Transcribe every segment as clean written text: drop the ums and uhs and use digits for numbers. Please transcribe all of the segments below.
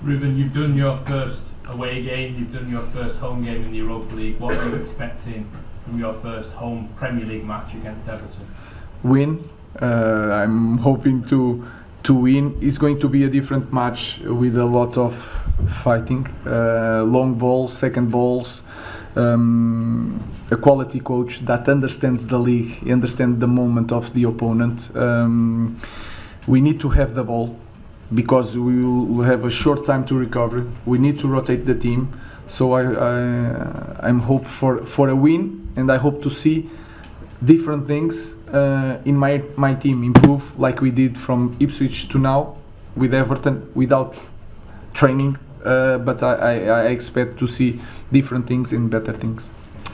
Ruben, you've done your first away game, you've done your first home game in the Europa League. What are you expecting from your first home Premier League match against Everton? Win. I'm hoping to win. It's going to be a different match with a lot of fighting, long balls, second balls, a quality coach that understands the league, understands the moment of the opponent. We need to have the ball because we will have a short time to recover. We need to rotate the team. So I'm hope for a win, and I hope to see different things in my team improve like we did from Ipswich to now with Everton without training, but I expect to see different things and better things.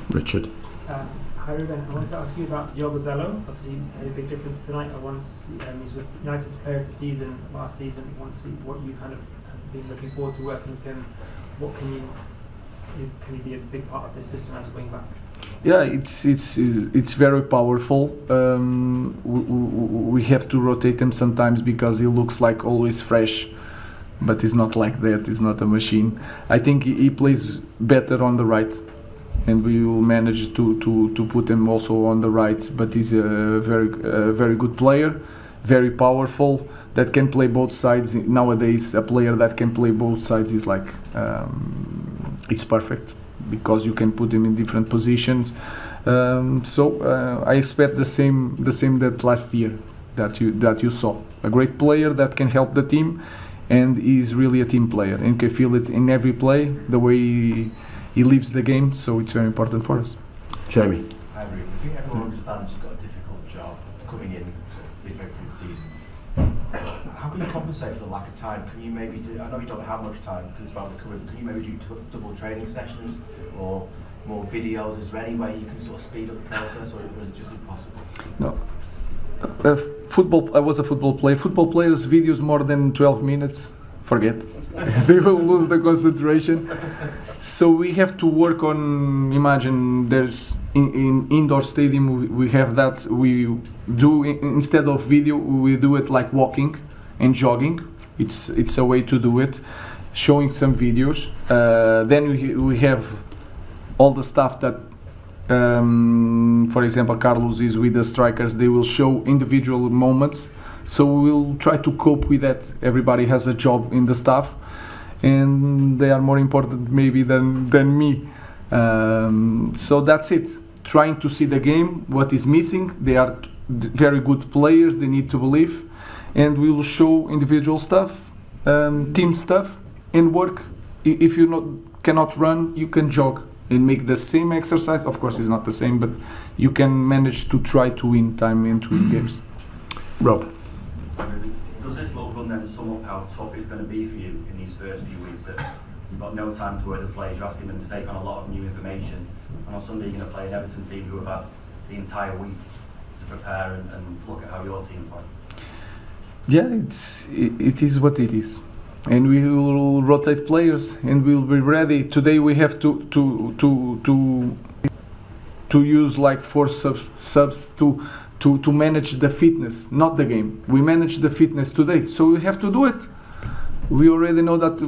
Richard. Hi Ruben, I wanted to ask you about Diogo Dalot. Obviously made a big difference tonight. I wanted to see, he's with United's player of the season last season. I want to see what you kind of have been looking forward to working with him. What can you be a big part of this system as a wing back? Yeah, it's very powerful. We have to rotate him sometimes because he looks like always fresh, but he's not like that. He's not a machine. I think he plays better on the right, and we will manage to put him also on the right. But he's a very good player, very powerful, that can play both sides. Nowadays, a player that can play both sides is like it's perfect, because you can put him in different positions. So I expect the same that last year that you saw. A great player that can help the team, and he's really a team player and can feel it in every play, the way he lives the game. So it's very important for us. Jamie. Hi Ruben. I think everyone understands you've got a difficult job coming in sort of midway through the season. How can you compensate for the lack of time? Can you maybe do, I know you don't have much time because it's about recovering, can you maybe do double training sessions or more videos? Is there any way you can sort of speed up the process, or is it just impossible? No. Football. I was a football player. Football players videos more than 12 minutes, forget. They will lose the concentration. So we have to work on. Imagine there's in indoor stadium we have that we do instead of video we do it like walking and jogging. It's a way to do it. Showing some videos. Then we have all the stuff that. For example, Carlos is with the strikers. They will show individual moments, so we'll try to cope with that. Everybody has a job in the staff, and they are more important maybe than me. So that's it. Trying to see the game, what is missing. They are very good players. They need to believe, and we will show individual stuff, team stuff, and work. If you cannot run, you can jog and make the same exercise. Of course, it's not the same, but you can manage to try to win time and to win games. Rob. Does this little run then sum up how tough it's going to be for you in these first few weeks? That you've got no time to work the players, you're asking them to take on a lot of new information, and on Sunday you're going to play an Everton team who have had the entire week to prepare and look at how your team play. Yeah, it is what it is. And we will rotate players, and we will be ready. Today we have to use like 4 subs to manage the fitness, not the game. We manage the fitness today, so we have to do it. We already know that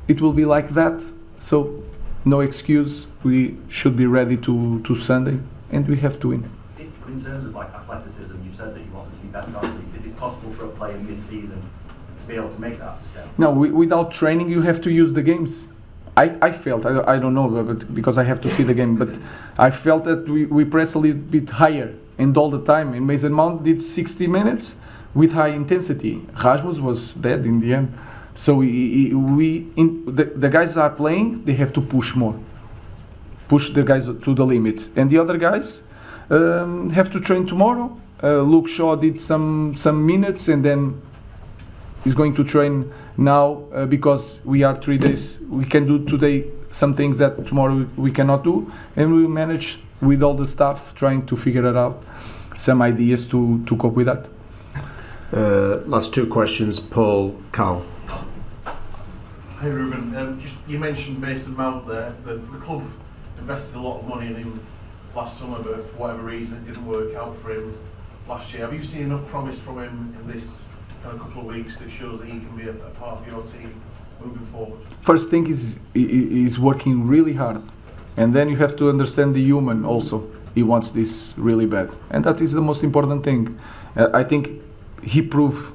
it will be like that, so no excuse. We should be ready to Sunday, and we have to win. In terms of like athleticism, you've said that you want them to be better athletes. Is it possible for a player mid-season to be able to make that step? No, without training, you have to use the games. I felt, I don't know, but because I have to see the game, but I felt that we press a little bit higher and all the time. And Mason Mount did 60 minutes with high intensity. Rasmus was dead in the end. So the guys are playing, they have to push more. Push the guys to the limit. And the other guys have to train tomorrow. Luke Shaw did some minutes, and then he's going to train now because we are 3 days. We can do today some things that tomorrow we cannot do, and we manage with all the staff trying to figure it out, some ideas to cope with that. Last 2 questions, Paul, Carl. Hey Ruben, you mentioned Mason Mount there. The club invested a lot of money in him last summer, but for whatever reason it didn't work out for him last year. Have you seen enough promise from him in this kind of couple of weeks that shows that he can be a part of your team moving forward? First thing is working really hard, and then you have to understand the human also. He wants this really bad, and that is the most important thing. I think he proved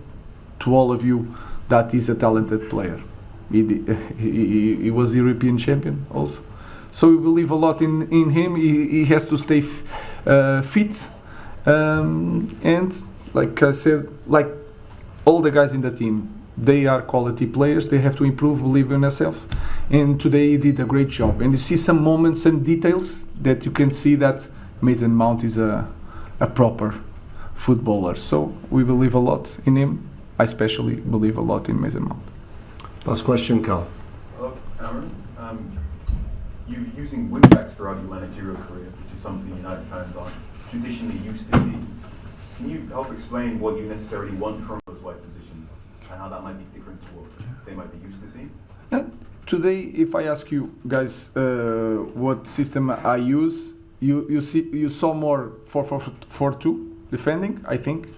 to all of you that he's a talented player. He was European champion also, so we believe a lot in him. He has to stay fit, and like I said, like all the guys in the team, they are quality players. They have to improve, believe in themselves, and today he did a great job. And you see some moments and details that you can see that Mason Mount is a proper footballer. So we believe a lot in him. I especially believe a lot in Mason Mount. Last question, Carl. Hello, Aaron. You using wing-backs throughout your managerial career, which is something United fans aren't traditionally used to see. Can you help explain what you necessarily want from those wide positions and how that might be different to what they might be used to seeing? Today, if I ask you guys what system I use, you saw more 4-4-2 defending. I think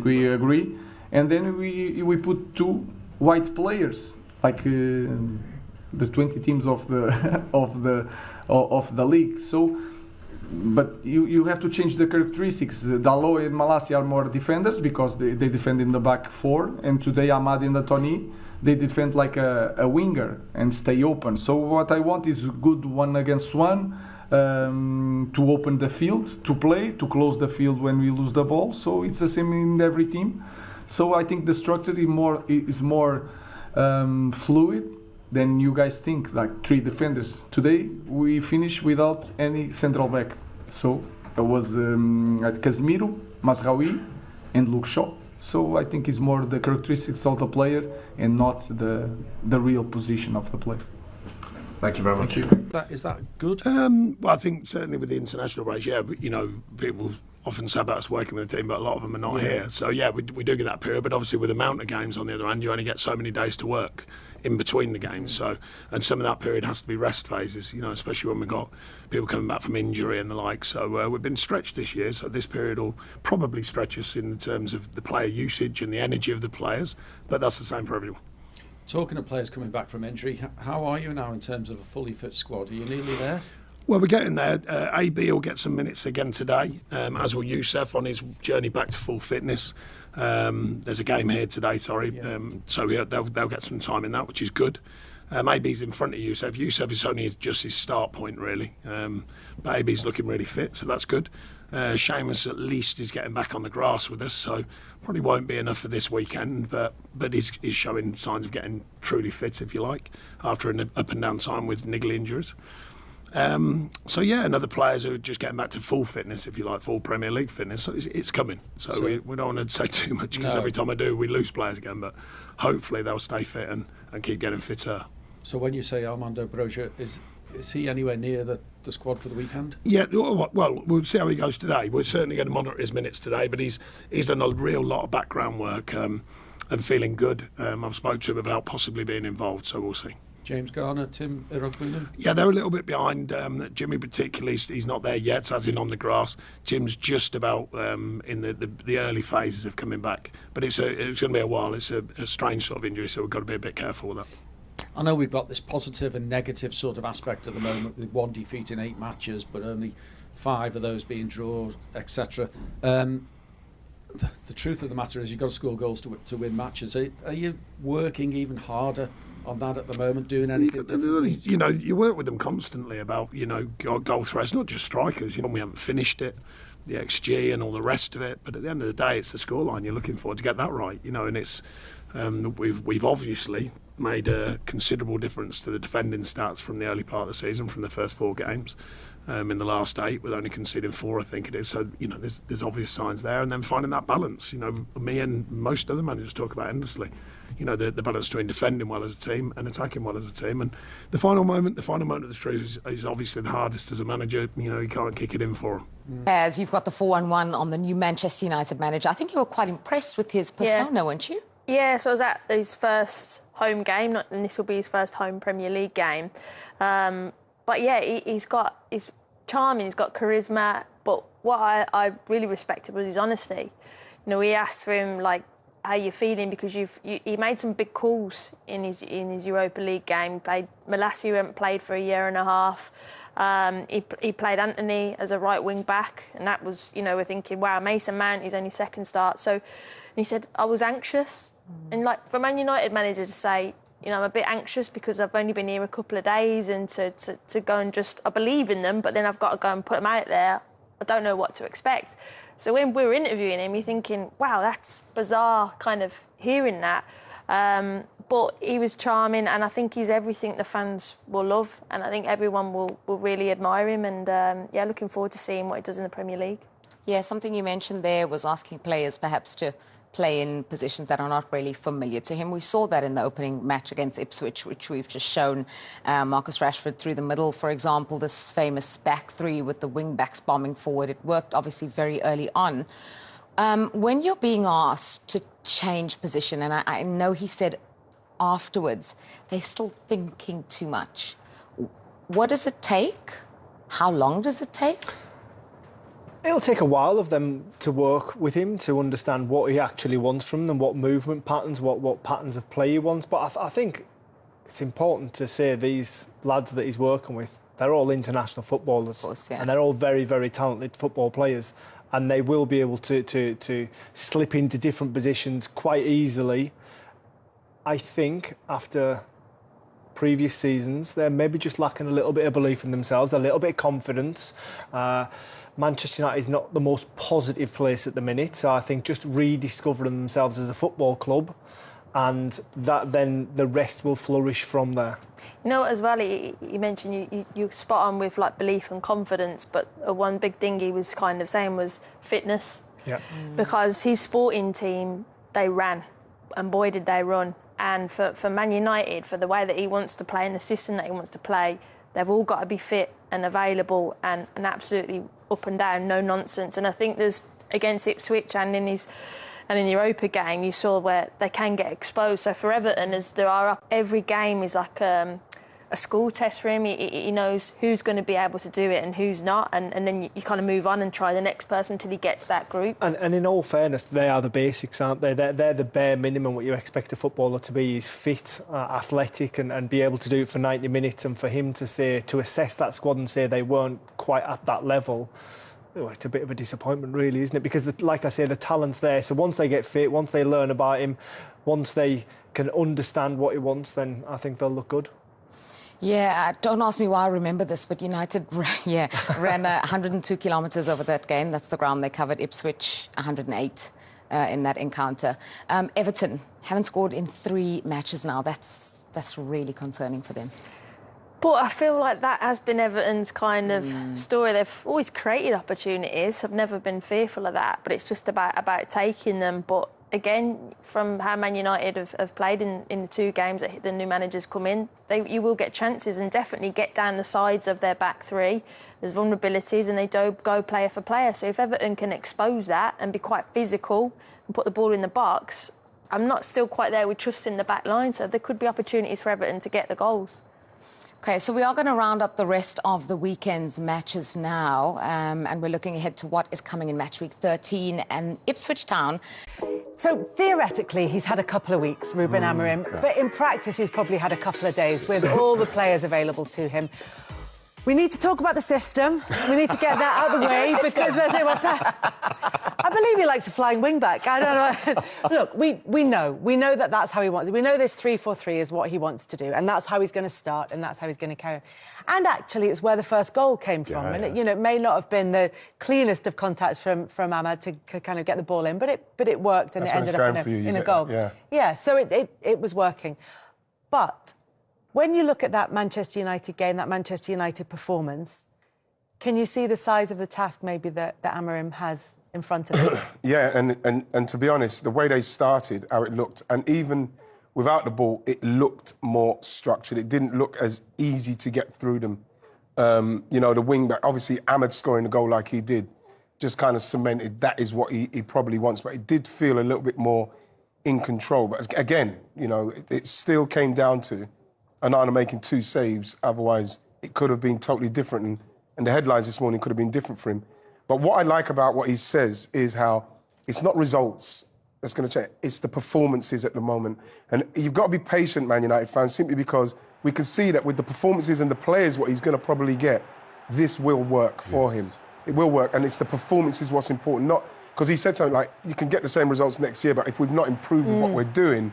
we agree, and then we put two white players like the 20 teams of the of the league. So, but you have to change the characteristics. Dalot and Malacia are more defenders because they defend in the back four, and today Ahmad and Tony, they defend like a winger and stay open. So what I want is good 1-against-1 to open the field, to play, to close the field when we lose the ball. So it's the same in every team. So I think the structure is more fluid than you guys think, like 3 defenders. Today we finished without any central back. So it was Casemiro, Mazraoui and Luke Shaw. So I think it's more the characteristics of the player and not the real position of the player. Thank you very much. Is that good? Well, I think certainly with the international race, yeah, but, you know, people often say about us working with the team, but a lot of them are not here. So, yeah, we do get that period, but obviously with the amount of games on the other hand, you only get so many days to work in between the games. So, and some of that period has to be rest phases, you know, especially when we've got people coming back from injury and the like. So we've been stretched this year, so this period will probably stretch us in terms of the player usage and the energy of the players, but that's the same for everyone. Talking of players coming back from injury, how are you now in terms of a fully fit squad? Are you nearly there? Well, we're getting there. AB will get some minutes again today, as will Youssef on his journey back to full fitness. There's a game here today, sorry. So they'll get some time in that, which is good. AB's in front of Youssef. Youssef is only just his start point, really. But AB's looking really fit, so that's good. Seamus at least is getting back on the grass with us, so probably won't be enough for this weekend, but he's showing signs of getting truly fit, if you like, after an up and down time with niggly injuries. So yeah, another players who are just getting back to full fitness, if you like, full Premier League fitness. So it's coming. So we don't want to say too much because every time I do, we lose players again. But hopefully they'll stay fit and keep getting fitter. So when you say Armando Broja, is he anywhere near the squad for the weekend? Yeah, well, we'll see how he goes today. We're certainly going to monitor his minutes today, but he's done a real lot of background work and feeling good. I've spoken to him about possibly being involved, so we'll see. James Garner, Tim Irogbulu? Yeah, they're a little bit behind. Jimmy particularly, he's not there yet, as in on the grass. Tim's just about in the early phases of coming back. But it's going to be a while. It's a strange sort of injury, so we've got to be a bit careful with that. I know we've got this positive and negative sort of aspect at the moment with 1 defeat in 8 matches, but only 5 of those being draws, etc. The truth of the matter is you've got to score goals to win matches. Are you working even harder on that at the moment, doing anything differently? You know, you work with them constantly about, you know, goal threats, not just strikers. You know, we haven't finished it, the XG and all the rest of it, but at the end of the day, it's the scoreline you're looking for to get that right. You know, and it's we've obviously made a considerable difference to the defending stats from the early part of the season, from the first 4 games. In the last 8, with only conceding 4, I think it is. So, you know, there's obvious signs there, and then finding that balance. You know, me and most other managers talk about endlessly. You know, the balance between defending well as a team and attacking well as a team. And the final moment of the truth is obviously the hardest as a manager. You know, you can't kick it in for him. As you've got the 4-1-1 on the new Manchester United manager, I think you were quite impressed with his persona, weren't you? Yeah, so I was at his first home game, and this will be his first home Premier League game. But yeah, he's charming, he's got charisma, but what I really respected was his honesty. You know, we asked for him, like, how you're feeling, because he made some big calls in his Europa League game. He played Malassi, who hadn't played for a year and a half. He played Anthony as a right wing back, and that was, we're thinking, wow, Mason Mount, his only second start. So he said, I was anxious. And like for a Man United manager to say, I'm a bit anxious because I've only been here a couple of days, and to go and I believe in them, but then I've got to go and put them out there. I don't know what to expect. So when we were interviewing him, you're thinking, wow, that's bizarre kind of hearing that. But he was charming, and I think he's everything the fans will love, and I think everyone will really admire him, and looking forward to seeing what he does in the Premier League. Yeah, something you mentioned there was asking players perhaps to play in positions that are not really familiar to him. We saw that in the opening match against Ipswich, which we've just shown. Marcus Rashford through the middle, for example, this famous back three with the wing-backs bombing forward. It worked obviously very early on. When you're being asked to change position, and I know he said afterwards, they're still thinking too much. What does it take? How long does it take? It'll take a while of them to work with him to understand what he actually wants from them, what movement patterns, what patterns of play he wants. But I think it's important to say these lads that he's working with, they're all international footballers. Of course, yeah. And they're all very, very talented football players. And they will be able to slip into different positions quite easily. I think after previous seasons, they're maybe just lacking a little bit of belief in themselves, a little bit of confidence. Manchester United is not the most positive place at the minute, so I think just rediscovering themselves as a football club, and that then the rest will flourish from there. As well, you mentioned you spot on with like belief and confidence, but one big thing he was kind of saying was fitness. Yeah. Because his sporting team, they ran, and boy did they run. And for Man United, for the way that he wants to play and the system that he wants to play, they've all got to be fit and available and absolutely up and down, no nonsense. And I think there's, against Ipswich and in the Europa game, you saw where they can get exposed. So for Everton, as there are up, every game is like a school test for him. He knows who's going to be able to do it and who's not, and then you kind of move on and try the next person till he gets that group. And in all fairness, they are the basics, aren't they? They're the bare minimum. What you expect a footballer to be is fit, athletic, and be able to do it for 90 minutes. And for him to assess that squad and say they weren't quite at that level, it's a bit of a disappointment, really, isn't it? Because, like I say, the talent's there. So once they get fit, once they learn about him, once they can understand what he wants, then I think they'll look good. Yeah, don't ask me why I remember this, but United ran 102 kilometres over that game. That's the ground they covered. Ipswich, 108 in that encounter. Everton haven't scored in 3 matches now. That's really concerning for them. But I feel like that has been Everton's kind of story. They've always created opportunities. I've never been fearful of that, but it's just about taking them. But again, from how Man United have played in the 2 games that the new managers come in, you will get chances and definitely get down the sides of their back 3. There's vulnerabilities and they do go player for player. So if Everton can expose that and be quite physical and put the ball in the box, I'm not still quite there with trusting the back line. So there could be opportunities for Everton to get the goals. OK, so we are going to round up the rest of the weekend's matches now, and we're looking ahead to what is coming in match week 13 and Ipswich Town. So theoretically, he's had a couple of weeks, Ruben Amorim, but in practice, he's probably had a couple of days with all the players available to him. We need to talk about the system. We need to get that out of the way because I believe he likes a flying wing back. I don't know. Look, we know that that's how he wants it. We know this 3-4-3 is what he wants to do, and that's how he's going to start, and that's how he's going to carry on. And actually, it's where the first goal came from. And it may not have been the cleanest of contacts from Ahmad to kind of get the ball in, but it worked, and it ended up in a goal. Yeah. So it was working, but when you look at that Manchester United game, that Manchester United performance, can you see the size of the task maybe that Amorim has in front of him? Yeah, and to be honest, the way they started, how it looked, and even without the ball, it looked more structured. It didn't look as easy to get through them. The wing back, obviously Ahmad scoring a goal like he did, just kind of cemented that is what he probably wants. But it did feel a little bit more in control. But again, it still came down to Onana making 2 saves, otherwise it could have been totally different. And the headlines this morning could have been different for him. But what I like about what he says is how it's not results that's going to change. It's the performances at the moment. And you've got to be patient, Man United fans, simply because we can see that with the performances and the players, what he's going to probably get, this will work for him. It will work, and it's the performances what's important. Not because he said something like, you can get the same results next year, but if we've not improved what we're doing,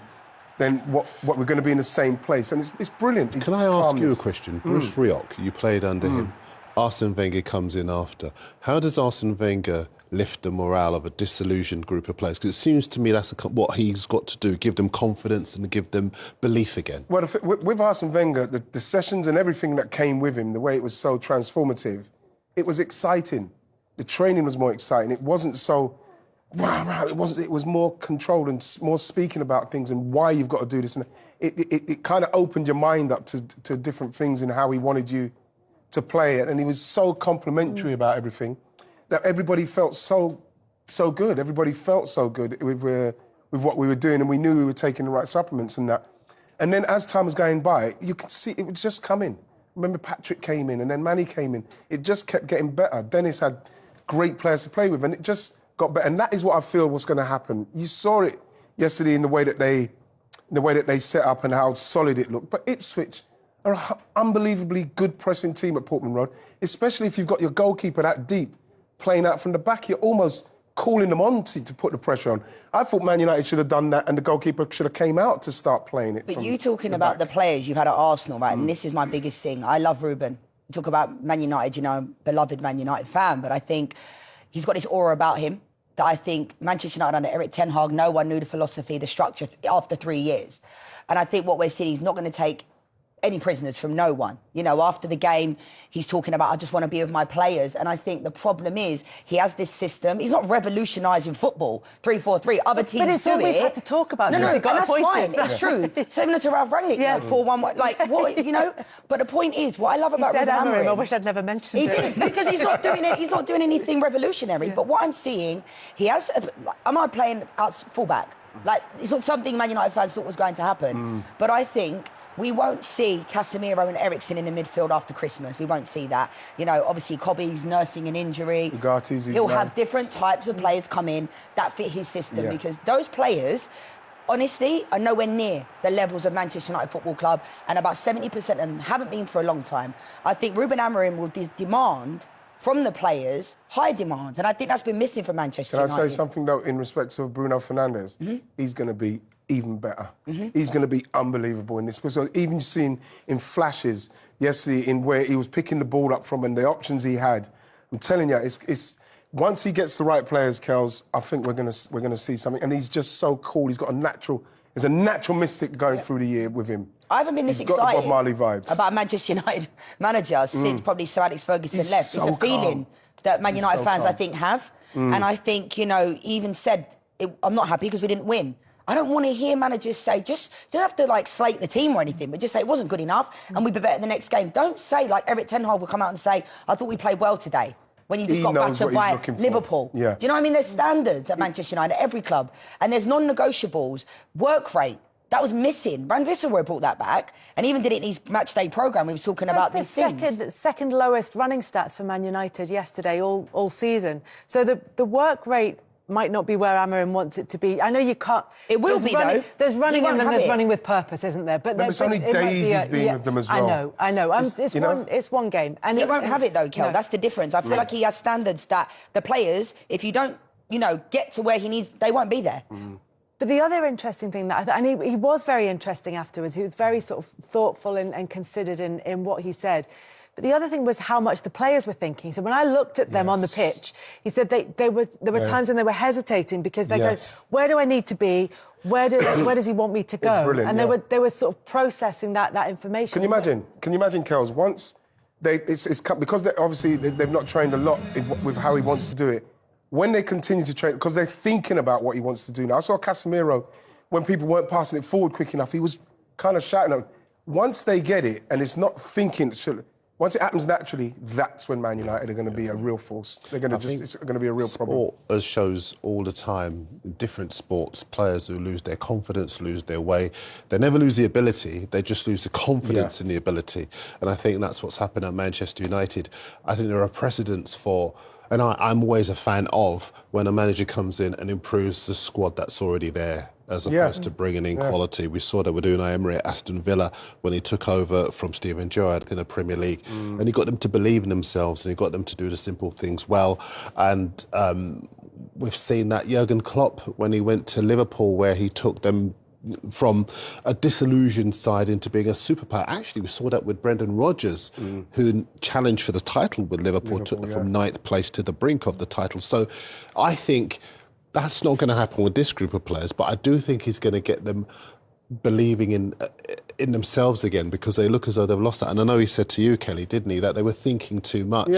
then what we're going to be in the same place. And it's brilliant. Can I ask you a question? Bruce Rioch, you played under him. Arsene Wenger comes in after. How does Arsene Wenger lift the morale of a disillusioned group of players? Because it seems to me that's what he's got to do, give them confidence and give them belief again. Well, with Arsene Wenger, the sessions and everything that came with him, the way it was so transformative, it was exciting. The training was more exciting. It wasn't so... It was more controlled and more speaking about things and why you've got to do this. And it kind of opened your mind up to different things and how he wanted you to play it. And he was so complimentary about everything that everybody felt so good. Everybody felt so good with what we were doing, and we knew we were taking the right supplements and that. And then as time was going by, you could see it was just coming. Remember Patrick came in and then Manny came in. It just kept getting better. Dennis had great players to play with, and it just got better. And that is what I feel was going to happen. You saw it yesterday in the way that they set up and how solid it looked. But Ipswich are an unbelievably good pressing team at Portman Road, especially if you've got your goalkeeper that deep playing out from the back. You're almost calling them on to put the pressure on. I thought Man United should have done that and the goalkeeper should have came out to start playing it. But you talking about the players you've had at Arsenal, right? And this is my biggest thing. I love Ruben. You talk about Man United, you know, beloved Man United fan, but I think he's got this aura about him that I think Manchester United under Eric Ten Hag, no one knew the philosophy, the structure after 3 years. And I think what we're seeing, he's not going to take any prisoners from no one. You know, after the game, he's talking about, I just want to be with my players. And I think the problem is, he has this system. He's not revolutionising football, 3-4-3. Other teams but it's all we've had to talk about. No, and that's fine. It's true. Similar to Ralph Rangnick, yeah. 4-1, like, what, you know? But the point is, what I love about Ruben Amorim... I wish I'd never mentioned he it. He did, because he's not doing it. He's not doing anything revolutionary. Yeah. But what I'm seeing, he has... Am I playing out fullback? Like, it's not something Man United fans thought was going to happen. But I think... we won't see Casemiro and Eriksen in the midfield after Christmas. We won't see that. You know, obviously, Cobby's nursing an injury. He'll have different types of players come in that fit his system because those players, honestly, are nowhere near the levels of Manchester United Football Club, and about 70% of them haven't been for a long time. I think Ruben Amorim will demand from the players high demands, and I think that's been missing from Manchester United. Can I say something, though, in respect of Bruno Fernandes? He's going to be even better. He's going to be unbelievable in this. So even seen in flashes yesterday in where he was picking the ball up from and the options he had, I'm telling you, it's once he gets the right players, Kels, I think we're gonna see something. And he's just so cool. He's got there's a natural mystic going through the year with him. I haven't been this He's got the excited Bob Marley vibe. about a Manchester United manager since probably Sir Alex Ferguson left. So It's a feeling that Man United fans, calm. I think, have. And I think, you know, he even said, I'm not happy because we didn't win. I don't want to hear managers say, you don't have to, like, slate the team or anything, but just say it wasn't good enough and we'd be better the next game. Don't say, like, Eric Ten Hag will come out and say, I thought we played well today, when you just got battered by Liverpool. Yeah. Do you know what I mean? There's standards at Manchester United, every club, and there's non-negotiables. Work rate. That was missing. Brand Visselroy brought that back and even did it in his match day programme. We were talking about these things. Second lowest running stats for Man United yesterday, all season. So the work rate might not be where Amorim wants it to be. I know you can't... It will be, though. There's running and then there's running with purpose, isn't there? But it's only days he's been with them as well. I know. It's one game. And he won't have it, though, Kel. No. That's the difference. I feel like he has standards that the players, if you don't, you know, get to where he needs, they won't be there. But the other interesting thing and he was very interesting afterwards. He was very sort of thoughtful and considered in what he said. But the other thing was how much the players were thinking. So when I looked at them on the pitch, he said there were times when they were hesitating because they go, where do I need to be? Where does he want me to go? And they were sort of processing that information. Can you imagine? Can you imagine, Kels? Once because obviously they've not trained a lot with how he wants to do it. When they continue to train, because they're thinking about what he wants to do now. I saw Casemiro, when people weren't passing it forward quick enough, he was kind of shouting at them. Once they get it, and it's not thinking, once it happens naturally, that's when Man United are going to be a real force. It's going to be a real problem. Sport shows all the time, different sports, players who lose their confidence, lose their way. They never lose the ability, they just lose the confidence in the ability. And I think that's what's happened at Manchester United. I think there are precedents for And I'm always a fan of when a manager comes in and improves the squad that's already there, as opposed to bringing in quality. We saw that with Unai Emery at Aston Villa when he took over from Steven Gerrard in the Premier League. And he got them to believe in themselves and he got them to do the simple things well. And we've seen that Jurgen Klopp when he went to Liverpool, where he took them from a disillusioned side into being a superpower. Actually, we saw that with Brendan Rodgers, who challenged for the title with Liverpool, took them from 9th place to the brink of the title. So I think that's not going to happen with this group of players, but I do think he's going to get them believing in themselves again, because they look as though they've lost that. And I know he said to you, Kelly, didn't he, that they were thinking too much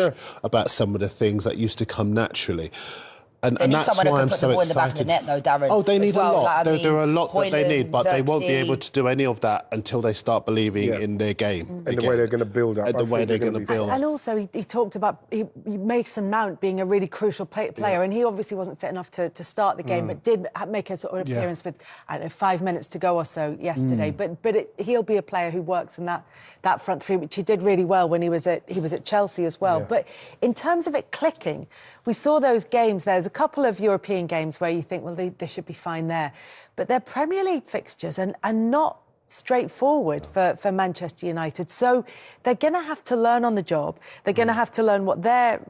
about some of the things that used to come naturally. And that's why I'm so excited. In the back of the net, though, Darren. Oh, they need a lot. Like, there are a lot that they need, but they won't be Xerxes. able to do any of that until they start believing in their game. And the way they're going to build up. And the way they're going to build. And also, he talked about Mason Mount being a really crucial player, and he obviously wasn't fit enough to start the game, but did make a sort of appearance with, I don't know, 5 minutes to go or so yesterday. But he'll be a player who works in that front three, which he did really well when he was at Chelsea as well. But in terms of it clicking, we saw those games. There's a couple of European games where you think, well, they should be fine there. But their Premier League fixtures are not straightforward for Manchester United. So they're going to have to learn on the job. They're going to have to learn what their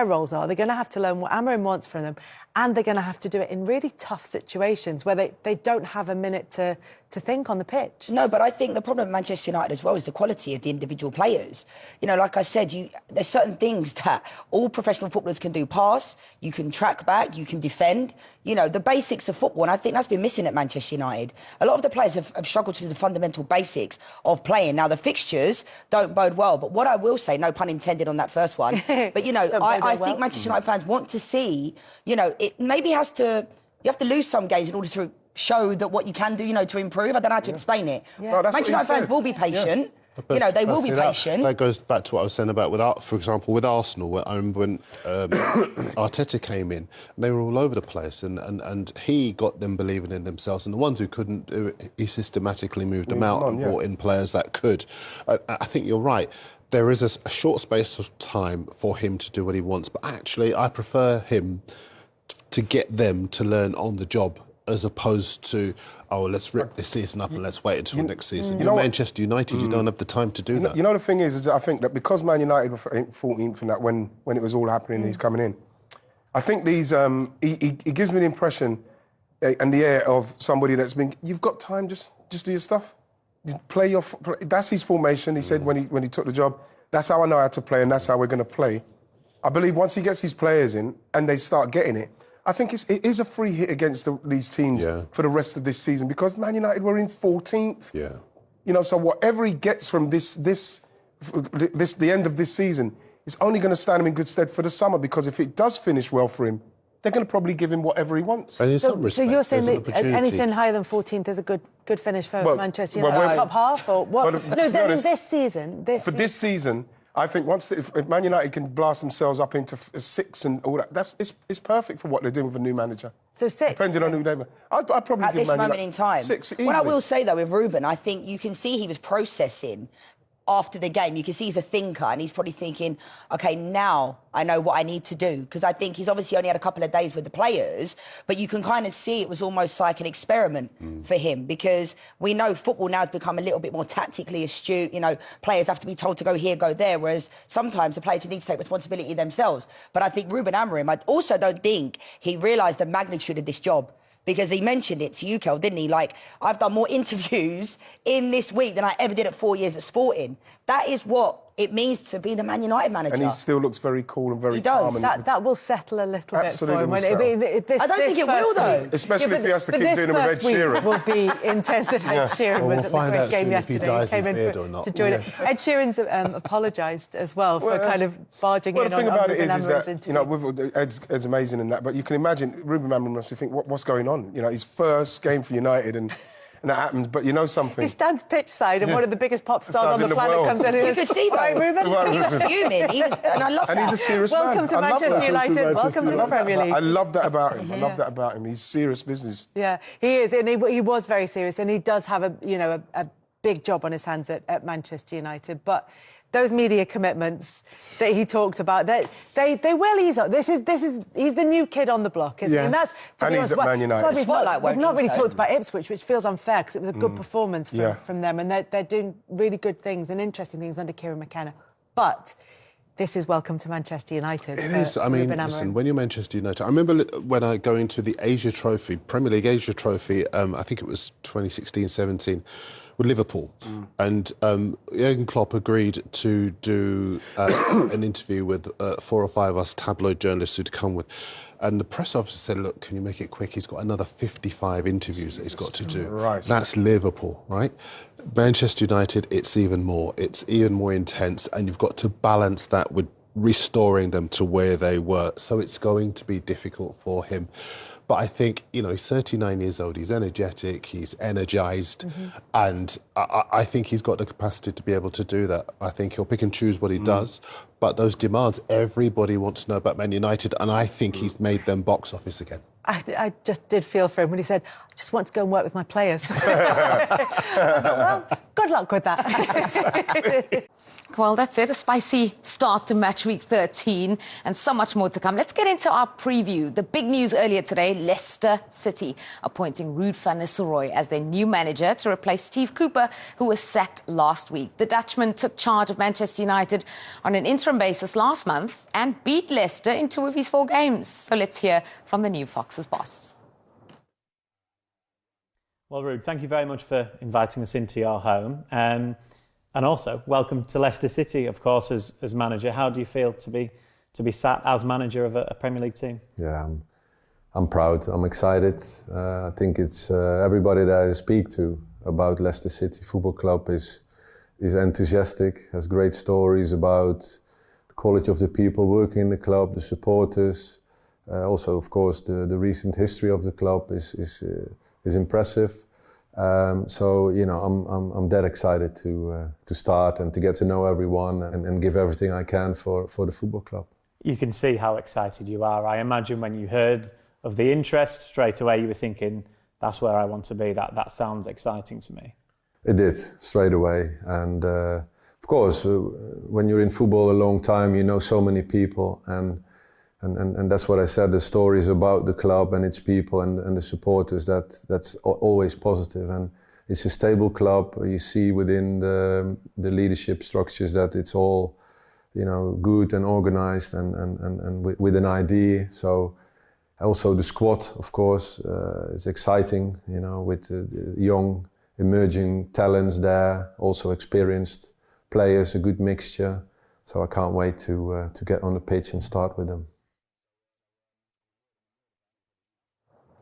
roles are. They're going to have to learn what Amorim wants from them. And they're going to have to do it in really tough situations where they don't have a minute to think on the pitch. No, but I think the problem with Manchester United as well is the quality of the individual players. You know, like I said, there's certain things that all professional footballers can do. Pass, you can track back, you can defend. You know, the basics of football, and I think that's been missing at Manchester United. A lot of the players have struggled to do the fundamental basics of playing. Now, the fixtures don't bode well, but what I will say, no pun intended on that first one, but, you know, I think Manchester United fans want to see, you know, it maybe you have to lose some games in order to show that what you can do, you know, to improve. I don't know how to explain it. No, Manchester United fans will be patient. But you know, they will be patient. That goes back to what I was saying about, for example, with Arsenal, where I remember when Arteta came in, they were all over the place, and he got them believing in themselves. And the ones who couldn't do it, he systematically moved them out and brought in players that could. I think you're right. There is a short space of time for him to do what he wants, but actually, I prefer him to get them to learn on the job, as opposed to, let's rip this season up and let's wait until next season. You're Manchester United, you don't have the time to do that. You know, the thing is that I think that because Man United were 14th in that when it was all happening and he's coming in, I think these, he gives me the impression and the air of somebody that's been, you've got time, just do your stuff. Play that's his formation, he said when he took the job. That's how I know how to play and that's how we're going to play. I believe once he gets his players in and they start getting it, I think it is a free hit against these teams for the rest of this season, because Man United were in 14th. Yeah. You know, so whatever he gets from the end of this season is only going to stand him in good stead for the summer, because if it does finish well for him, they're going to probably give him whatever he wants. And in some respects, so you're saying that anything higher than 14th is a good finish for Manchester United? Well, top half or what? No, this season. This season, I think if Man United can blast themselves up into 6 and all that, it's perfect for what they're doing with a new manager. So 6? Depending on who they were. I'd probably at give this Man moment United in time. 6 easily. What I will say, though, with Ruben, I think you can see he was processing after the game. You can see he's a thinker, and he's probably thinking, OK, now I know what I need to do. Because I think he's obviously only had a couple of days with the players, but you can kind of see it was almost like an experiment for him, because we know football now has become a little bit more tactically astute. You know, players have to be told to go here, go there, whereas sometimes the players need to take responsibility themselves. But I think Ruben Amorim, I also don't think he realised the magnitude of this job. Because he mentioned it to you, Kel, didn't he? Like, I've done more interviews in this week than I ever did at 4 years at Sporting. That is what it means to be the Man United manager. And he still looks very cool and very calm. And that will settle a little bit for him. I don't think it will, though. Especially if he has to keep doing it with Ed Sheeran. Will be intense, and Ed Sheeran was at the great game yesterday. He came in to join it. Ed Sheeran's apologised as well for kind of barging in on Ruben Amorim's interview. The thing about it is that, you know, Ed's amazing in that, but you can imagine Ruben Amorim must think, what's going on? You know, his first game for United and that happens, but you know something. He stands pitch side and one of the biggest pop stars on the planet comes in. You could see that. Ruben. He was fuming. And I love that. And he's a serious man. Welcome to Manchester United. Welcome to the Premier League. I love that about him. I love that about him. He's serious business. Yeah, he is, and he was very serious, and he does have a big job on his hands at Manchester United, but those media commitments that he talked about, they will ease up. He's the new kid on the block, isn't he? And that's, to be honest, he's at Man United. we've not really talked about Ipswich, which feels unfair because it was a good performance from them, and they're doing really good things and interesting things under Kieran McKenna. But this is welcome to Manchester United. It is. I mean, listen, when you're Manchester United, I remember when I go into the Asia Trophy, Premier League Asia Trophy, I think it was 2016-17, with Liverpool. And Jurgen Klopp agreed to do an interview with 4 or 5 of us tabloid journalists who'd come with. And the press officer said, look, can you make it quick? He's got another 55 interviews that he's got to do. Right. That's Liverpool, right? Manchester United, it's even more. It's even more intense, and you've got to balance that with restoring them to where they were. So it's going to be difficult for him. But I think, you know, he's 39 years old, he's energetic, he's energised, and I think he's got the capacity to be able to do that. I think he'll pick and choose what he does, but those demands, everybody wants to know about Man United, and I think he's made them box office again. I just did feel for him when he said, I just want to go and work with my players. Well, good luck with that. Well, that's it. A spicy start to match week 13 and so much more to come. Let's get into our preview. The big news earlier today, Leicester City appointing Ruud van Nistelrooy as their new manager to replace Steve Cooper, who was sacked last week. The Dutchman took charge of Manchester United on an interim basis last month and beat Leicester in 2 of his 4 games. So let's hear from the new Fox's boss. Well, Ruud, thank you very much for inviting us into your home. And also, welcome to Leicester City, of course, as manager. How do you feel to be sat as manager of a Premier League team? Yeah, I'm proud. I'm excited. I think it's everybody that I speak to about Leicester City Football Club is enthusiastic, has great stories about the quality of the people working in the club, the supporters. Also, of course, the recent history of the club is impressive. So, you know, I'm that excited to start and to get to know everyone and give everything I can for the football club. You can see how excited you are. I imagine when you heard of the interest, straight away you were thinking, that's where I want to be. That sounds exciting to me. It did, straight away. And of course, when you're in football a long time, you know so many people. And that's what I said, the stories about the club and its people and the supporters, that's always positive. And it's a stable club. You see within the leadership structures that it's all, you know, good and organized and with an idea. So also the squad, of course, is exciting, you know, with young emerging talents there, also experienced players, a good mixture. So I can't wait to get on the pitch and start with them.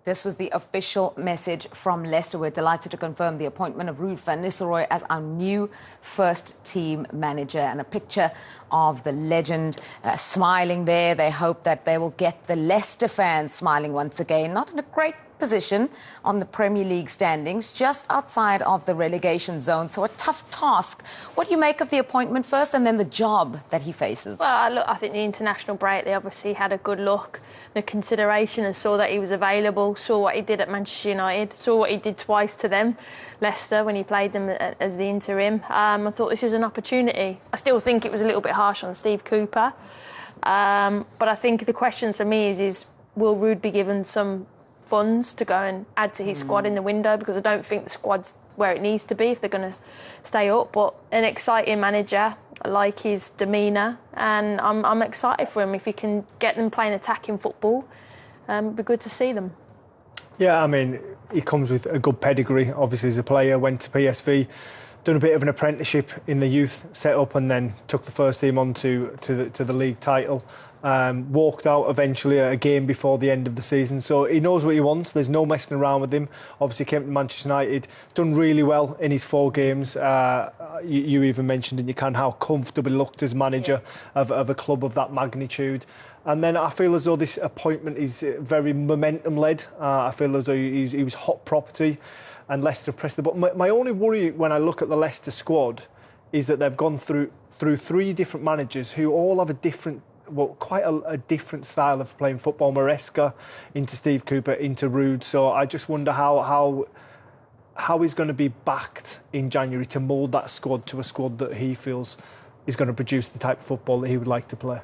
This was the official message from Leicester. We're delighted to confirm the appointment of Ruud van Nistelrooy as our new first-team manager, and a picture of the legend smiling there. They hope that they will get the Leicester fans smiling once again. Not in a great position on the Premier League standings, just outside of the relegation zone. So a tough task. What do you make of the appointment first and then the job that he faces? Well, look, I think the international break, they obviously had a good look, the consideration, and saw that he was available, saw what he did at Manchester United, saw what he did twice to them, Leicester, when he played them as the interim. I thought this was an opportunity. I still think it was a little bit harsh on Steve Cooper. But I think the question for me is will Ruud be given some funds to go and add to his squad in the window, because I don't think the squad's where it needs to be if they're going to stay up. But an exciting manager, I like his demeanour, and I'm excited for him. If he can get them playing attacking football, it'd be good to see them. Yeah, I mean, he comes with a good pedigree. Obviously, as a player, went to PSV, done a bit of an apprenticeship in the youth setup, and then took the first team on to the league title. Walked out eventually at a game before the end of the season, so he knows what he wants. There's no messing around with him. Obviously came to Manchester United, done really well in his 4 games. You even mentioned in your can how comfortable he looked as manager of a club of that magnitude. And then I feel as though this appointment is very momentum led. I feel as though he was hot property, and Leicester pressed the button. My only worry when I look at the Leicester squad is that they've gone through 3 different managers who all have a different, quite a different style of playing football. Maresca into Steve Cooper into Ruud. So I just wonder how how he's going to be backed in January to mould that squad to a squad that he feels is going to produce the type of football that he would like to play.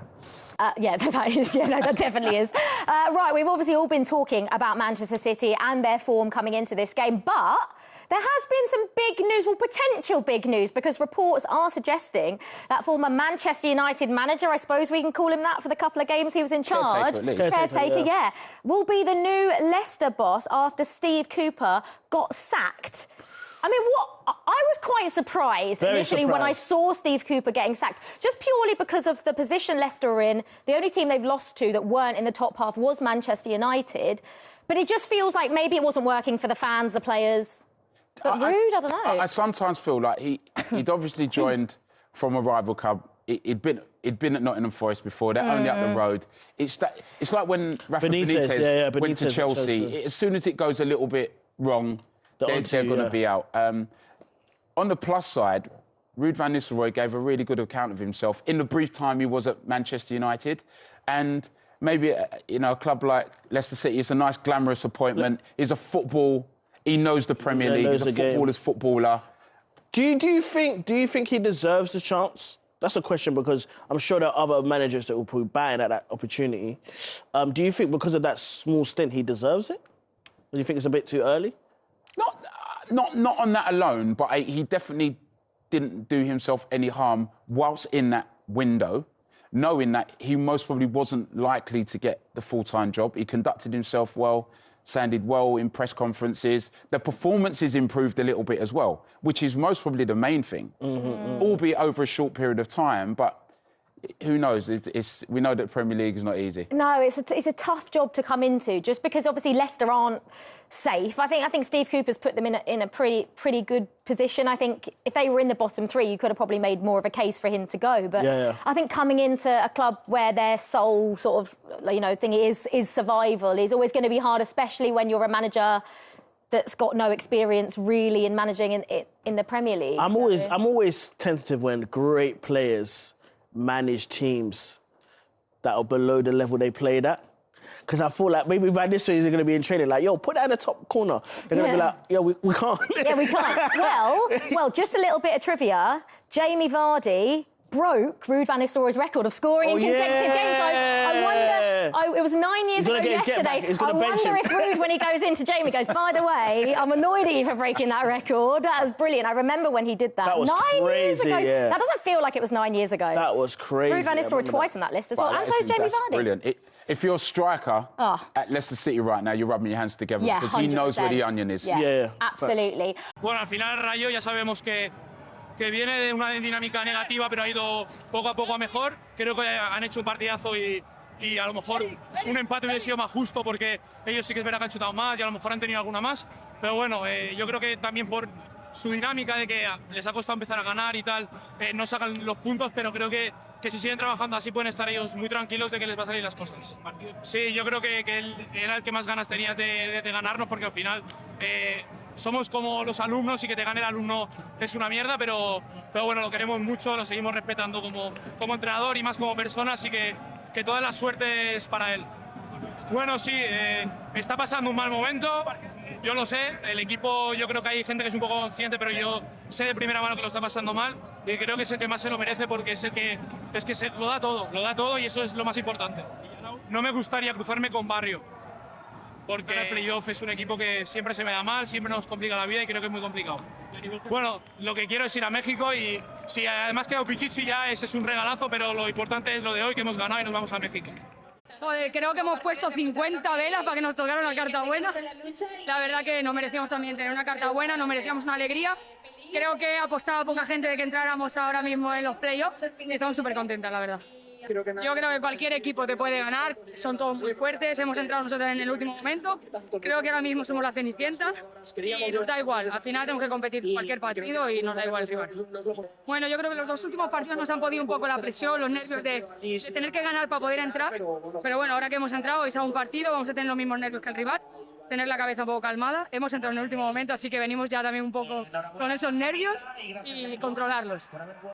Yeah, that is. Yeah, no, that definitely is. Right, we've obviously all been talking about Manchester City and their form coming into this game, but there has been some big news, well, potential big news, because reports are suggesting that former Manchester United manager, I suppose we can call him that for the couple of games he was in charge, caretaker, yeah, will be the new Leicester boss after Steve Cooper got sacked. I mean, I was quite surprised initially when I saw Steve Cooper getting sacked, just purely because of the position Leicester are in. The only team they've lost to that weren't in the top half was Manchester United. But it just feels like maybe it wasn't working for the fans, the players. But Rude, I don't know. I sometimes feel like he'd obviously joined from a rival club. He'd been at Nottingham Forest before. They're only up the road. It's like when Rafa Benitez went to Chelsea. As soon as it goes a little bit wrong, they're going to be out. On the plus side, Ruud van Nistelrooy gave a really good account of himself in the brief time he was at Manchester United. And maybe, a club like Leicester City is a nice, glamorous appointment. He's a football... He knows the Premier League. He's a footballer's footballer. Do you think he deserves the chance? That's a question, because I'm sure there are other managers that will be batting at that opportunity. Do you think because of that small stint he deserves it? Or do you think it's a bit too early? Not on that alone, but he definitely didn't do himself any harm whilst in that window, knowing that he most probably wasn't likely to get the full-time job. He conducted himself well, sounded well in press conferences. The performances improved a little bit as well, which is most probably the main thing, albeit over a short period of time. But who knows? We know that the Premier League is not easy. No, it's a tough job to come into, just because obviously Leicester aren't safe. I think Steve Cooper's put them in a pretty good position. I think if they were in the bottom three, you could have probably made more of a case for him to go. But I think coming into a club where their sole sort of thing is survival is always going to be hard, especially when you're a manager that's got no experience really in managing in the Premier League. I'm always tentative when great players manage teams that are below the level they played at. Because I feel like maybe by this way he's going to be in training, like, yo, put that in the top corner. They're going to be like, yo, we can't. Yeah, we can't. Well, just a little bit of trivia. Jamie Vardy broke Ruud van Nistelrooy's record of scoring in consecutive games. So I wonder, it was 9 years ago yesterday. I wonder if Ruud, when he goes into Jamie, goes, by the way, I'm annoyed at you for breaking that record. That was brilliant. I remember when he did that. That was 9 years crazy, ago. yeah. That doesn't feel like it was 9 years ago. That was crazy. Ruud van Nistelrooy twice on that list as well. And so is Jamie Vardy. Brilliant. If you're a striker at Leicester City right now, you're rubbing your hands together because he knows where the onion is. Yeah, absolutely. Bueno, al final Rayo ya sabemos que viene de una dinámica negativa, pero ha ido poco a poco a mejor. Creo que han hecho un partidazo y a lo mejor un empate hubiese sido más justo, porque ellos sí que es verdad que han chutado más y a lo mejor han tenido alguna más. Pero bueno, yo creo que también por su dinámica de que les ha costado empezar a ganar y tal, no sacan los puntos, pero creo que si siguen trabajando así pueden estar ellos muy tranquilos de que les va a salir las cosas. Sí, yo creo que él era el que más ganas tenía de ganarnos, porque al final somos como los alumnos y que te gane el alumno es una mierda, pero bueno, lo queremos mucho, lo seguimos respetando como entrenador y más como persona, así que toda la suerte es para él. Bueno, sí, está pasando un mal momento, yo lo sé, el equipo, yo creo que hay gente que es un poco consciente, pero yo sé de primera mano que lo está pasando mal y creo que es el que más se lo merece, porque es el que lo da todo y eso es lo más importante. No me gustaría cruzarme con Barrio, porque el playoff es un equipo que siempre se me da mal, siempre nos complica la vida y creo que es muy complicado. Bueno, lo que quiero es ir a México y si además quedó Pichichi ya ese es un regalazo, pero lo importante es lo de hoy, que hemos ganado y nos vamos a México. Joder, creo que hemos puesto 50 velas para que nos tocara una carta buena. La verdad que nos merecíamos también tener una carta buena, nos merecíamos una alegría. Creo que apostaba poca gente de que entráramos ahora mismo en los playoffs y estamos súper contentas, la verdad. Yo creo que cualquier equipo te puede ganar, son todos muy fuertes, hemos entrado nosotros en el último momento. Creo que ahora mismo somos la Cenicienta y nos da igual, al final tenemos que competir cualquier partido y nos da igual si gana. Bueno, yo creo que los dos últimos partidos nos han podido un poco la presión, los nervios de tener que ganar para poder entrar, pero bueno, ahora que hemos entrado y sea un partido vamos a tener los mismos nervios que el rival, tener la cabeza un poco calmada. Hemos entrado en el último momento, así que venimos ya también un poco con esos nervios y controlarlos.